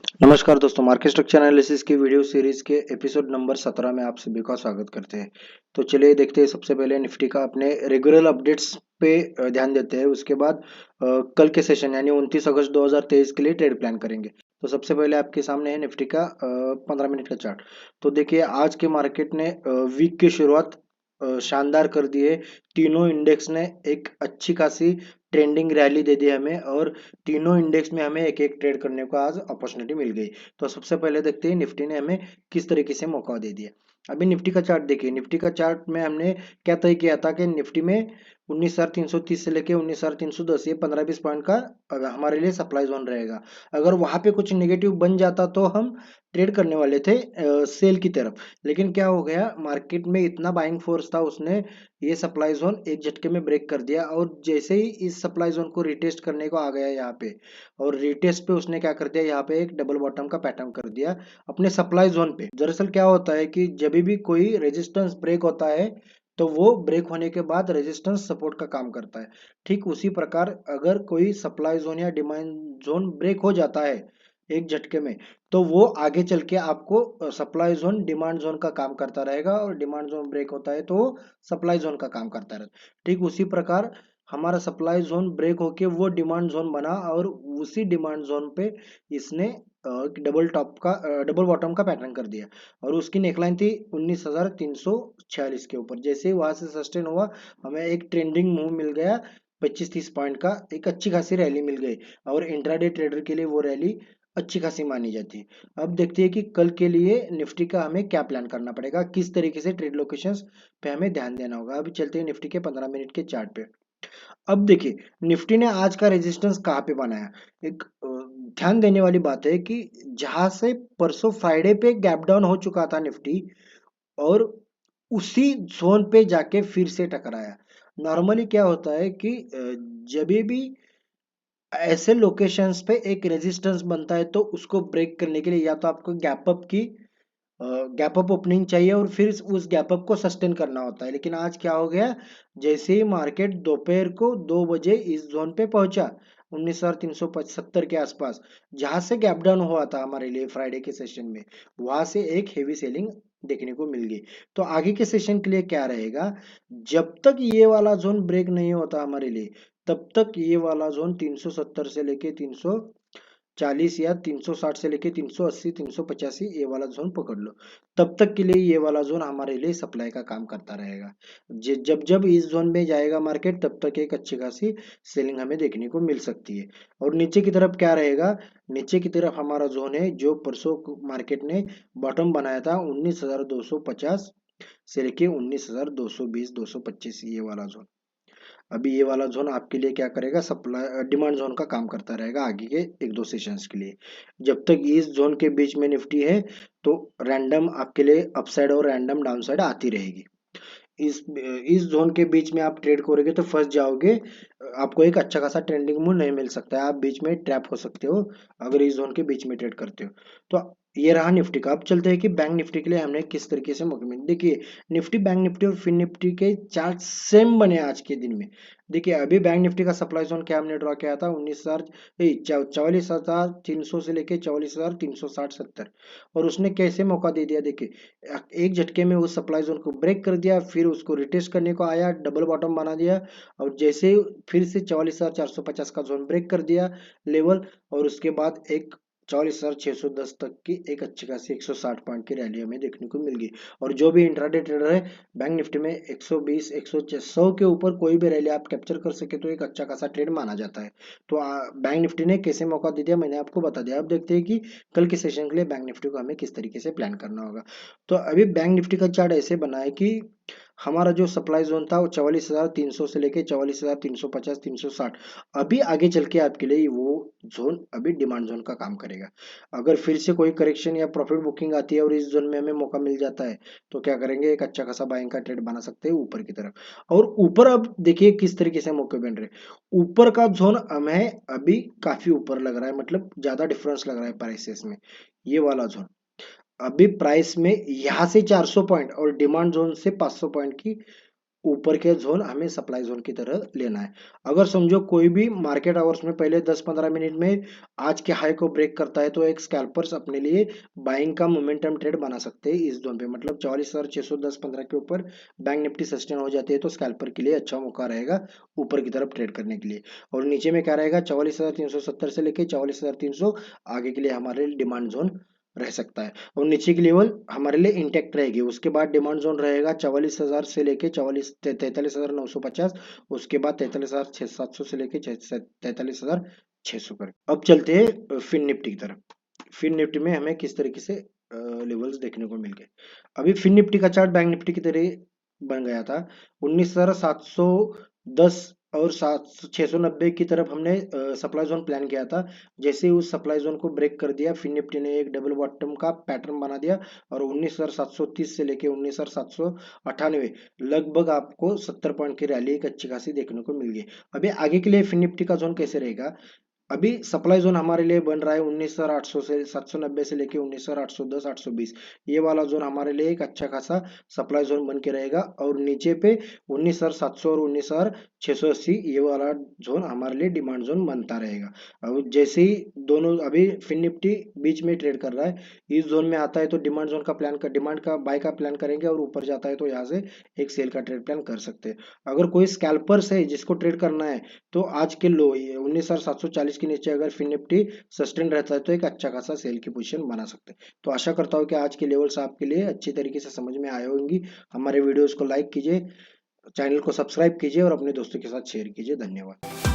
नमस्कार दोस्तों, market structure analysis की वीडियो सीरीज के एपिसोड नंबर 17 में आप सभी का स्वागत करते हैं। तो चलिए देखते हैं। सबसे पहले निफ्टी का अपने रेगुलर अपडेट्स पे ध्यान देते हैं। उसके बाद कल के सेशन यानी 29 अगस्त 2023 के लिए ट्रेड प्लान करेंगे। तो सबसे पहले आपके सामने है निफ्टी का 15 मिनट का चार्ट। तो देखिए, आज के मार्केट ने वीक की शुरुआत शानदार कर दी है। तीनों इंडेक्स ने एक अच्छी खासी ट्रेंडिंग रैली दे दी हमें, और तीनों इंडेक्स में हमें एक एक ट्रेड करने को आज अपॉर्चुनिटी मिल गई। तो सबसे पहले देखते हैं निफ्टी ने हमें किस तरीके से मौका दे दिया। अभी निफ्टी का चार्ट देखिए। निफ्टी का चार्ट में हमने क्या तय किया था कि निफ्टी में 19,330 से लेके 19,310, ये 15-20 पॉइंट का हमारे लिए सप्लाई जोन रहेगा। अगर वहां पे कुछ नेगेटिव बन जाता तो हम ट्रेड करने वाले थे सेल की तरफ। लेकिन क्या हो गया, मार्केट में इतना बाइंग फोर्स था, उसने ये सप्लाई जोन एक झटके में ब्रेक कर दिया। और जैसे ही इस सप्लाई जोन को रिटेस्ट करने को आ गया यहाँ पे, और रिटेस्ट पे उसने क्या कर दिया, यहाँ पे एक डबल बॉटम का पैटर्न कर दिया अपने सप्लाई जोन पे। दरअसल क्या होता है कि जब भी कोई रेजिस्टेंस ब्रेक होता है तो वो ब्रेक होने के बाद रेजिस्टेंस सपोर्ट का काम करता है। ठीक उसी प्रकार अगर कोई सप्लाई जोन या डिमांड जोन ब्रेक हो जाता है एक झटके में, तो वो आगे चल के आपको सप्लाई जोन डिमांड जोन का काम करता रहेगा, और डिमांड जोन ब्रेक होता है तो वो सप्लाई जोन का काम करता रहेगा। ठीक उसी प्रकार हमारा सप्लाई जोन ब्रेक होके वो डिमांड जोन बना, और उसी डिमांड जोन पे इसने डबल बॉटम का पैटर्न कर दिया। और उसकी नेकलाइन थी 19,346 के ऊपर। जैसे ही वहां से सस्टेन हुआ, हमें एक ट्रेंडिंग मूव मिल गया 25-30 पॉइंट का, एक अच्छी खासी रैली मिल गई। और इंट्राडे ट्रेडर के लिए वो रैली अच्छी खासी मानी जाती है। अब देखते हैं कि कल के लिए निफ्टी का हमें क्या प्लान करना पड़ेगा, किस तरीके से ट्रेड लोकेशंस पे हमें ध्यान देना होगा। अभी चलते हैं निफ्टी के 15 मिनट के चार्ट पे। अब देखिए, निफ्टी ने आज का रेजिस्टेंस कहाँ पे बनाया। एक ध्यान देने वाली बात है कि जहां से परसों फ्राइडे पे गैप डाउन हो चुका था निफ्टी, और उसी जोन पे जाके फिर से टकराया। नॉर्मली क्या होता है कि जब भी ऐसे लोकेशंस पे एक रेजिस्टेंस बनता है तो उसको ब्रेक करने के लिए या तो आपको गैप अप ओपनिंग चाहिए, और फिर उस गैप अप को सस्टेन करना होता है। लेकिन आज क्या हो गया, जैसे ही मार्केट दोपहर को 2 बजे इस जोन पे पहुंचा 19,370 के आसपास, जहां से गैप डाउन हुआ था हमारे लिए फ्राइडे के सेशन में, वहां से एक हेवी सेलिंग देखने को मिल गई। तो आगे के सेशन के लिए क्या रहेगा, जब तक ये वाला जोन ब्रेक नहीं होता हमारे लिए, तब तक ये वाला जोन 370 से लेके 340 या 360 से लेके 380 385, ये वाला जोन पकड़ लो। तब तक के लिए ये वाला जोन हमारे लिए सप्लाई का काम करता रहेगा। जब जब इस जोन में जाएगा मार्केट, तब तक एक अच्छी खासी सेलिंग हमें देखने को मिल सकती है। और नीचे की तरफ क्या रहेगा, नीचे की तरफ हमारा जोन है जो परसों मार्केट ने बॉटम बनाया था 19,250 से लेके 19,220 225, ये वाला जोन। अभी ये वाला जोन आपके लिए क्या करेगा, सप्लाई डिमांड जोन का काम करता रहेगा आगे के 1-2 सेशंस के लिए। जब तक इस जोन के बीच में निफ्टी है, तो रैंडम आपके लिए अपसाइड और रैंडम डाउनसाइड आती रहेगी। इस जोन के बीच में आप ट्रेड करोगे तो फंस जाओगे। आपको एक अच्छा खासा ट्रेंडिंग मूव नहीं मिल सकता है, आप बीच में ट्रैप हो सकते हो अगर इस जोन के बीच में ट्रेड करते हो। तो ये रहा निफ्टी का। अब चलते हैं कि बैंक निफ्टी के लिए हमने किस तरीके से मौके मिले। देखिए, निफ्टी बैंक निफ्टी और फिन निफ्टी के चार्ट सेम बने आज के दिन में। देखिए, अभी बैंक निफ्टी का सप्लाई जोन क्या हमने ड्रॉ किया था, 44,300 से लेके 44,360-70, और उसने कैसे मौका दे दिया। देखिए, एक झटके में उस सप्लाई जोन को ब्रेक कर दिया, फिर उसको रिटेस्ट करने को आया, डबल बॉटम बना दिया, और जैसे फिर से 44,450 का जोन ब्रेक कर दिया लेवल, और उसके बाद एक 44,610 तक की एक अच्छी खासी 160 पॉइंट की रैली हमें देखने को मिल गई। और जो भी इंट्राडे ट्रेडर है, बैंक निफ्टी में 120 100 के ऊपर कोई भी रैली आप कैप्चर कर सके तो एक अच्छा खासा ट्रेड माना जाता है। तो बैंक निफ्टी ने कैसे मौका दे दिया मैंने आपको बता दिया। अब देखते हैं कि कल के सेशन के लिए बैंक निफ्टी को हमें किस तरीके से प्लान करना होगा। तो अभी बैंक निफ्टी का चार्ट ऐसे बना है कि हमारा जो सप्लाई जोन था वो 44,300 से लेके 44,350 360। अभी आगे चल के आपके लिए वो जोन अभी डिमांड जोन का काम करेगा। अगर फिर से कोई करेक्शन या प्रॉफिट बुकिंग आती है और इस जोन में हमें मौका मिल जाता है, तो क्या करेंगे, एक अच्छा खासा बाइंग का ट्रेड बना सकते हैं ऊपर की तरफ। और ऊपर अब देखिए किस तरीके से मौके बन रहे। ऊपर का जोन हमें अभी काफी ऊपर लग रहा है, मतलब ज्यादा डिफरेंस लग रहा है प्राइसेस में। ये वाला जोन अभी प्राइस में यहाँ से 400 पॉइंट और डिमांड जोन से 500 पॉइंट की ऊपर के जोन हमें सप्लाई जोन की तरह लेना है। अगर समझो कोई भी मार्केट आवर्स में पहले 10-15 मिनट में आज के हाई को ब्रेक करता है तो एक स्कैल्पर्स अपने लिए बाइंग का मोमेंटम ट्रेड बना सकते हैं इस जोन पे, मतलब 44,610-15 के ऊपर बैंक निफ्टी सस्टेन हो जाती है तो स्कैल्पर के लिए अच्छा मौका रहेगा ऊपर की तरफ ट्रेड करने के लिए। और नीचे में क्या रहेगा, 44,370 से लेके 44,300 आगे के लिए हमारे डिमांड जोन रह सकता है। और नीचे की लेवल हमारे लिए इंटेक्ट रहेगी। उसके बाद डिमांड जोन रहेगा 44,000 से लेके 43,950, उसके बाद 43,700 से लेके 43,600 पर। अब चलते हैं फिन निफ्टी की तरफ। फिन निफ्टी में हमें किस तरीके से लेवल्स देखने को मिल गए। अभी फिन निफ्टी का चार्ट बैंक निफ्टी की तरह बन गया था। 19,710 और 690 की तरफ हमने सप्लाई जोन प्लान किया था। जैसे ही उस सप्लाई जोन को ब्रेक कर दिया, फिन निफ्टी ने एक डबल बॉटम का पैटर्न बना दिया और 19,730 से लेके 19,798 लगभग आपको 70 पॉइंट की रैली एक अच्छी खासी देखने को मिल गई। अभी आगे के लिए फिन निफ्टी का जोन कैसे रहेगा, अभी सप्लाई जोन हमारे लिए बन रहा है 19,800 से 790 से लेके 19,810 820, ये वाला जोन हमारे लिए एक अच्छा खासा सप्लाई जोन बन के रहेगा। और नीचे पे 19,700 और 19,680 ये वाला जोन हमारे लिए डिमांड जोन बनता रहेगा। अब जैसे ही दोनों अभी फिन निफ्टी बीच में ट्रेड कर रहा है, इस जोन में आता है तो डिमांड जोन का प्लान कर डिमांड का बाय का प्लान करेंगे और ऊपर जाता है तो यहाँ से एक सेल का ट्रेड प्लान कर सकते हैं। अगर कोई स्कैल्पर्स है जिसको ट्रेड करना है तो आज के लो 19,740 के नीचे अगर फिन निफ्टी सस्टेन रहता है तो एक अच्छा खासा सेल की पोजीशन बना सकते हैं। तो आशा करता हूँ कि आज के लेवल्स आपके लिए अच्छी तरीके से समझ में आए होंगी। हमारे वीडियोस को लाइक कीजिए, चैनल को सब्सक्राइब कीजिए और अपने दोस्तों के साथ शेयर कीजिए। धन्यवाद।